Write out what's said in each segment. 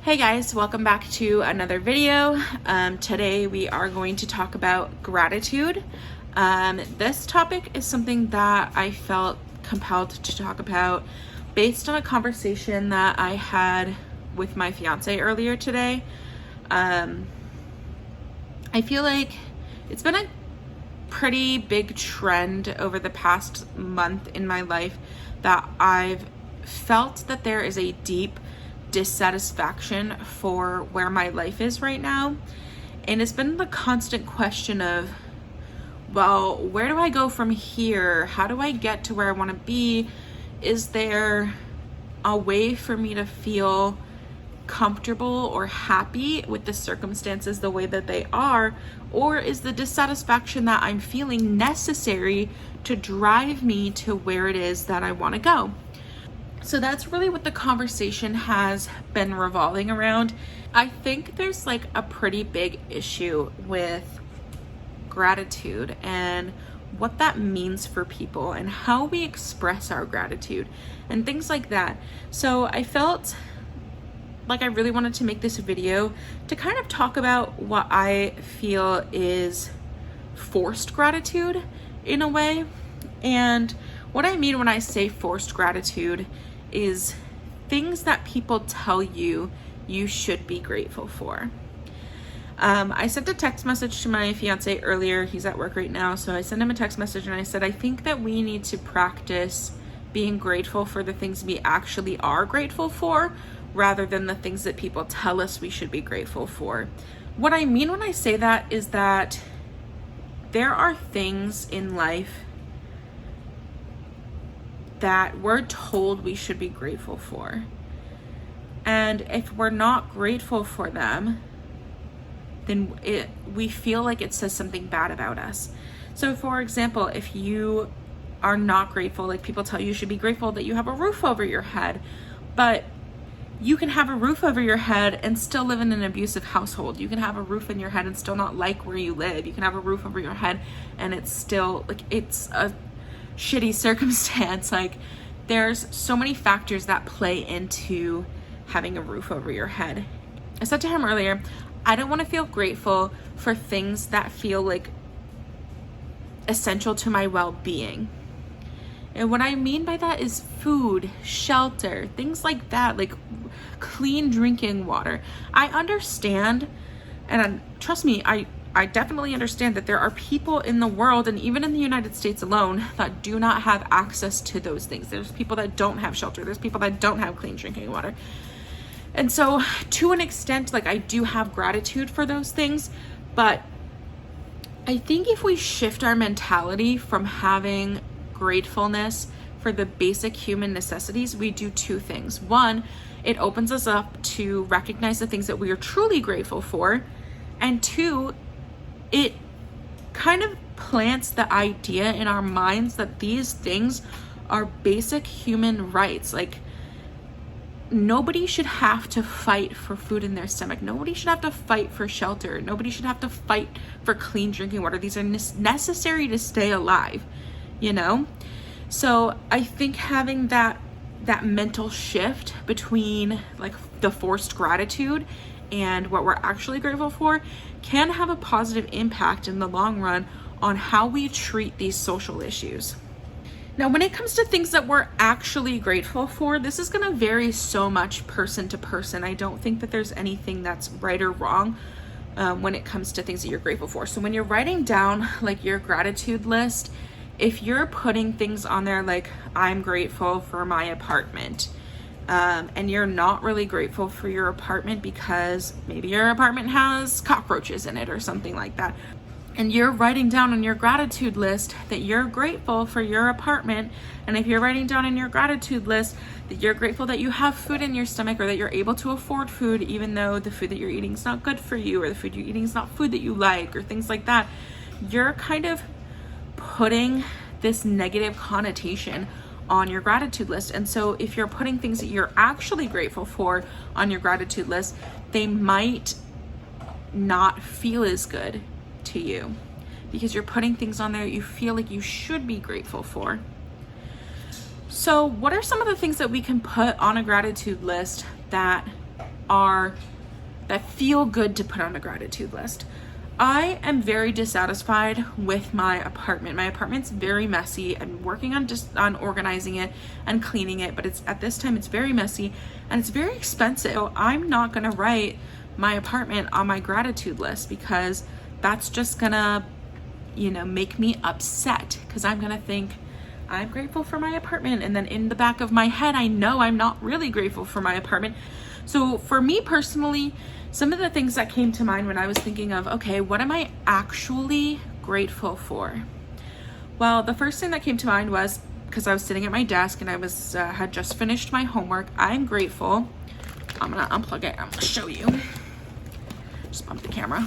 Hey guys, welcome back to another video. Today we are going to talk about gratitude. This topic is something that I felt compelled to talk about based on a conversation that I had with my fiance earlier today. I feel like it's been a pretty big trend over the past month in my life that I've felt that there is a deep dissatisfaction for where my life is right now. And it's been the constant question of, well, where do I go from here? How do I get to where I want to be? Is there a way for me to feel comfortable or happy with the circumstances the way that they are? Or is the dissatisfaction that I'm feeling necessary to drive me to where it is that I want to go? So that's really what the conversation has been revolving around. I think there's like a pretty big issue with gratitude and what that means for people and how we express our gratitude and things like that. So I felt like I really wanted to make this video to kind of talk about what I feel is forced gratitude in a way. And what I mean when I say forced gratitude is things that people tell you you should be grateful for. I sent a text message to my fiance earlier. He's at work right now, so I sent him a text message and I said, I think that we need to practice being grateful for the things we actually are grateful for rather than the things that people tell us we should be grateful for. What I mean when I say that is that there are things in life that we're told we should be grateful for. And if we're not grateful for them, then we feel like it says something bad about us. So for example, if you are not grateful, like people tell you you should be grateful that you have a roof over your head, but you can have a roof over your head and still live in an abusive household. You can have a roof in your head and still not like where you live. You can have a roof over your head and it's still like, it's a shitty circumstance. Like there's so many factors that play into having a roof over your head. I said to him earlier, I don't want to feel grateful for things that feel like essential to my well-being. And what I mean by that is food, shelter, things like that, like clean drinking water. I understand, and trust me, I definitely understand that there are people in the world and even in the United States alone that do not have access to those things. There's people that don't have shelter. There's people that don't have clean drinking water. And so to an extent, like I do have gratitude for those things, but I think if we shift our mentality from having gratefulness for the basic human necessities, we do two things. One, it opens us up to recognize the things that we are truly grateful for. And two, it kind of plants the idea in our minds that these things are basic human rights. Like nobody should have to fight for food in their stomach. Nobody should have to fight for shelter. Nobody should have to fight for clean drinking water. These are necessary to stay alive, you know? So I think having that mental shift between like the forced gratitude and what we're actually grateful for can have a positive impact in the long run on how we treat these social issues. Now, when it comes to things that we're actually grateful for, this is going to vary so much person to person. I don't think that there's anything that's right or wrong when it comes to things that you're grateful for. So when you're writing down like your gratitude list, if you're putting things on there like I'm grateful for my apartment, and you're not really grateful for your apartment because maybe your apartment has cockroaches in it or something like that, and you're writing down on your gratitude list that you're grateful for your apartment, and if you're writing down in your gratitude list that you're grateful that you have food in your stomach or that you're able to afford food even though the food that you're eating is not good for you or the food you're eating is not food that you like or things like that, you're kind of putting this negative connotation on your gratitude list. And so if you're putting things that you're actually grateful for on your gratitude list, they might not feel as good to you because you're putting things on there you feel like you should be grateful for. So what are some of the things that we can put on a gratitude list that that feel good to put on a gratitude list. I am very dissatisfied with my apartment. My apartment's very messy. I'm working on organizing it and cleaning it, but at this time it's very messy and it's very expensive. So I'm not gonna write my apartment on my gratitude list because that's just gonna, make me upset, because I'm gonna think I'm grateful for my apartment, and then in the back of my head I know I'm not really grateful for my apartment. So for me personally, some of the things that came to mind when I was thinking of, okay, what am I actually grateful for? Well, the first thing that came to mind was, because I was sitting at my desk and I had just finished my homework, I'm grateful. I'm gonna unplug it, I'm gonna show you. Just bump the camera.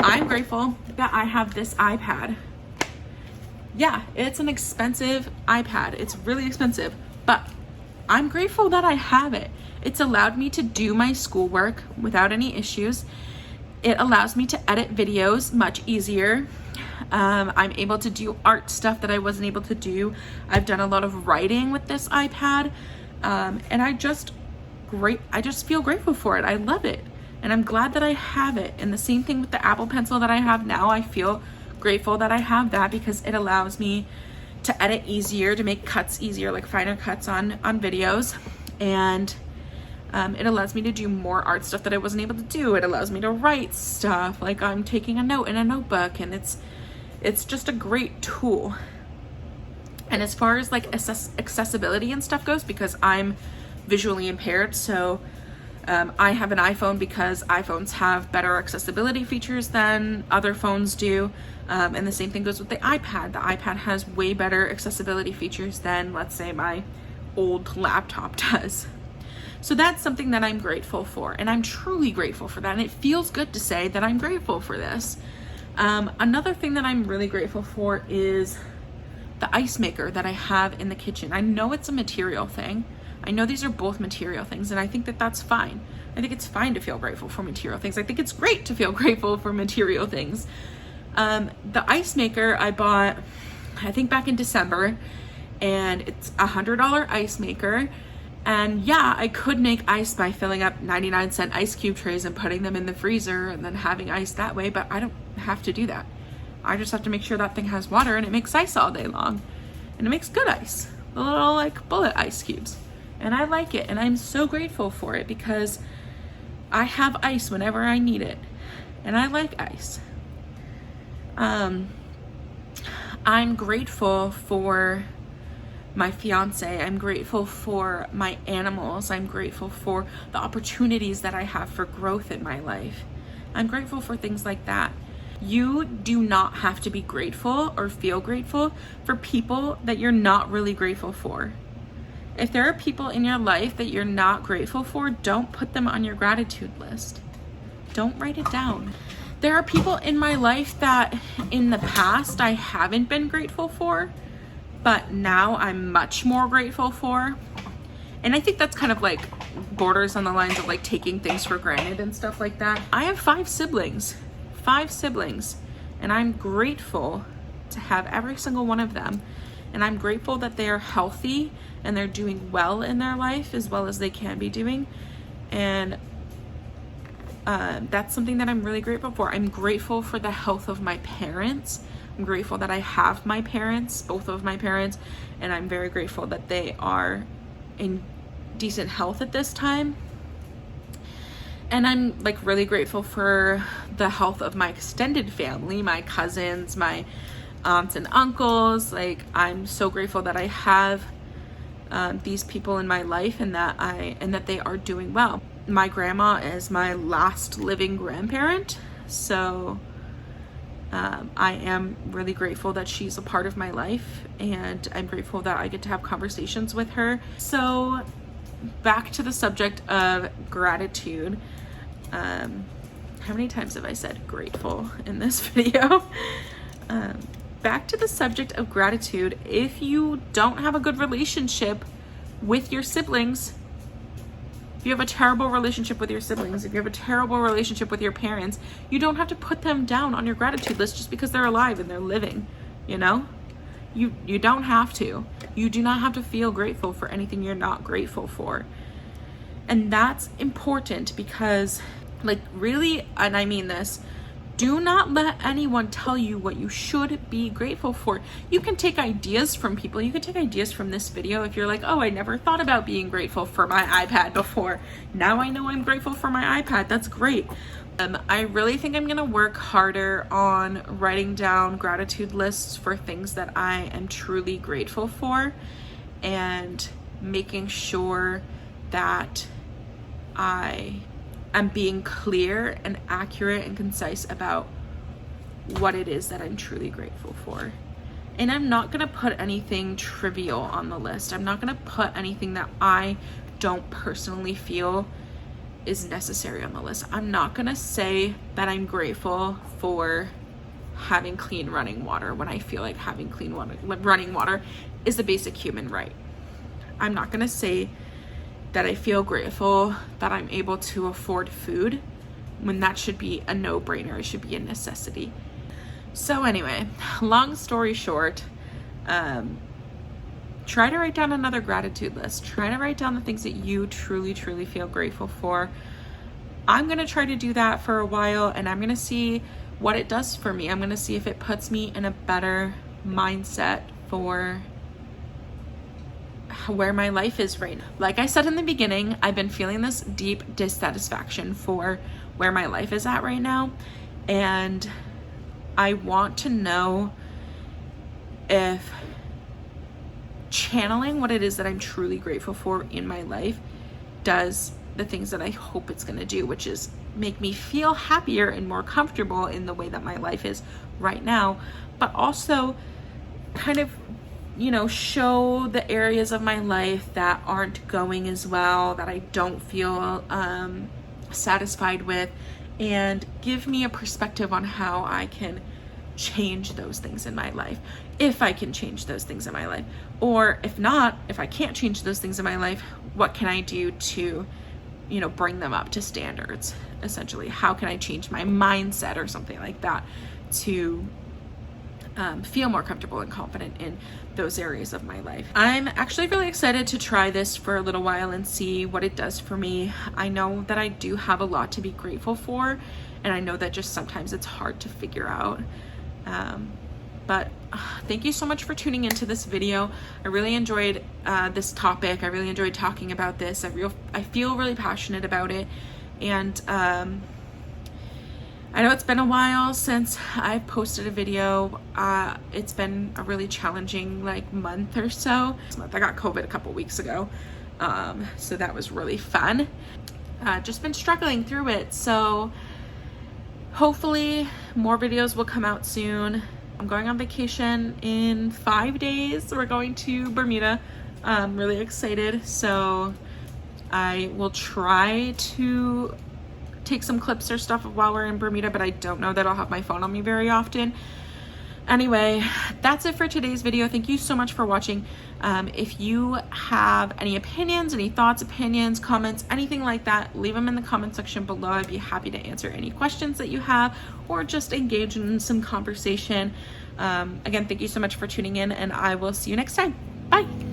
I'm grateful that I have this iPad. Yeah, it's an expensive iPad. It's really expensive, but I'm grateful that I have it. It's allowed me to do my schoolwork without any issues. It allows me to edit videos much easier. I'm able to do art stuff that I wasn't able to do. I've done a lot of writing with this iPad, and I just feel grateful for it. I love it, and I'm glad that I have it. And the same thing with the Apple Pencil that I have now. I feel grateful that I have that because it allows me to edit easier, to make cuts easier, like finer cuts on videos, and it allows me to do more art stuff that I wasn't able to do. It allows me to write stuff, like I'm taking a note in a notebook, and it's just a great tool. And as far as like accessibility and stuff goes, because I'm visually impaired, so I have an iPhone because iPhones have better accessibility features than other phones do. And the same thing goes with the iPad. The iPad has way better accessibility features than, let's say, my old laptop does. So that's something that I'm grateful for, and I'm truly grateful for that. And it feels good to say that I'm grateful for this. Another thing that I'm really grateful for is the ice maker that I have in the kitchen. I know it's a material thing. I know these are both material things, and I think that that's fine. I think it's fine to feel grateful for material things. I think it's great to feel grateful for material things. The ice maker I bought, I think back in December, and it's a $100 ice maker. And yeah, I could make ice by filling up 99-cent ice cube trays and putting them in the freezer and then having ice that way, but I don't have to do that. I just have to make sure that thing has water and it makes ice all day long. And it makes good ice, the little like bullet ice cubes. And I like it, and I'm so grateful for it because I have ice whenever I need it, and I like ice. I'm grateful for my fiance. I'm grateful for my animals. I'm grateful for the opportunities that I have for growth in my life. I'm grateful for things like that. You do not have to be grateful or feel grateful for people that you're not really grateful for. If there are people in your life that you're not grateful for, don't put them on your gratitude list. Don't write it down. There are people in my life that in the past I haven't been grateful for, but now I'm much more grateful for. And I think that's kind of like borders on the lines of like taking things for granted and stuff like that. I have 5 siblings, and I'm grateful to have every single one of them. And I'm grateful that they are healthy and they're doing well in their life as well as they can be doing. And that's something that I'm really grateful for. I'm grateful for the health of my parents. I'm grateful that I have my parents, both of my parents, and I'm very grateful that they are in decent health at this time. And I'm like really grateful for the health of my extended family, my cousins, my aunts and uncles. Like, I'm so grateful that I have these people in my life and that they are doing well. My grandma is my last living grandparent, so I am really grateful that she's a part of my life, and I'm grateful that I get to have conversations with her. So back to the subject of gratitude. How many times have I said grateful in this video? Back to the subject of gratitude. If you don't have a good relationship with your siblings, if you have a terrible relationship with your siblings, if you have a terrible relationship with your parents, you don't have to put them down on your gratitude list just because they're alive and they're living, you know? You don't have to. You do not have to feel grateful for anything you're not grateful for. And that's important because, like, really, and I mean this, do not let anyone tell you what you should be grateful for. You can take ideas from people. You can take ideas from this video. If you're like, oh, I never thought about being grateful for my iPad before. Now I know I'm grateful for my iPad. That's great. I really think I'm gonna work harder on writing down gratitude lists for things that I am truly grateful for, and making sure that I am being clear and accurate and concise about what it is that I'm truly grateful for. And I'm not gonna put anything trivial on the list. I'm not gonna put anything that I don't personally feel is necessary on the list. I'm not gonna say that I'm grateful for having clean running water when I feel like having clean water, running water is a basic human right. I'm not gonna say that I feel grateful that I'm able to afford food when that should be a no-brainer. It should be a necessity. So anyway, long story short, try to write down another gratitude list. Try to write down the things that you truly, truly feel grateful for. I'm gonna try to do that for a while, and I'm gonna see what it does for me. I'm gonna see if it puts me in a better mindset for where my life is right now. Like I said in the beginning, I've been feeling this deep dissatisfaction for where my life is at right now, and I want to know if channeling what it is that I'm truly grateful for in my life does the things that I hope it's going to do, which is make me feel happier and more comfortable in the way that my life is right now, but also kind of, you know, show the areas of my life that aren't going as well, that I don't feel satisfied with, and give me a perspective on how I can change those things in my life, if I can change those things in my life. Or if not, if I can't change those things in my life, what can I do to, you know, bring them up to standards, essentially? How can I change my mindset or something like that to feel more comfortable and confident in those areas of my life? I'm actually really excited to try this for a little while and see what it does for me. I know that I do have a lot to be grateful for, and I know that just sometimes it's hard to figure out. But thank you so much for tuning into this video. I really enjoyed this topic. I really enjoyed talking about this. I feel really passionate about it, and I know it's been a while since I've posted a video. It's been a really challenging month or so. This month I got COVID a couple weeks ago, so that was really fun. Just been struggling through it, so hopefully more videos will come out soon. I'm going on vacation in 5 days. We're going to Bermuda. I'm really excited, so I will try to take some clips or stuff while we're in Bermuda, but I don't know that I'll have my phone on me very often. Anyway, that's it for today's video. Thank you so much for watching. If you have any opinions, any thoughts, opinions, comments, anything like that, leave them in the comment section below. I'd be happy to answer any questions that you have, or just engage in some conversation. Again, thank you so much for tuning in, and I will see you next time. Bye.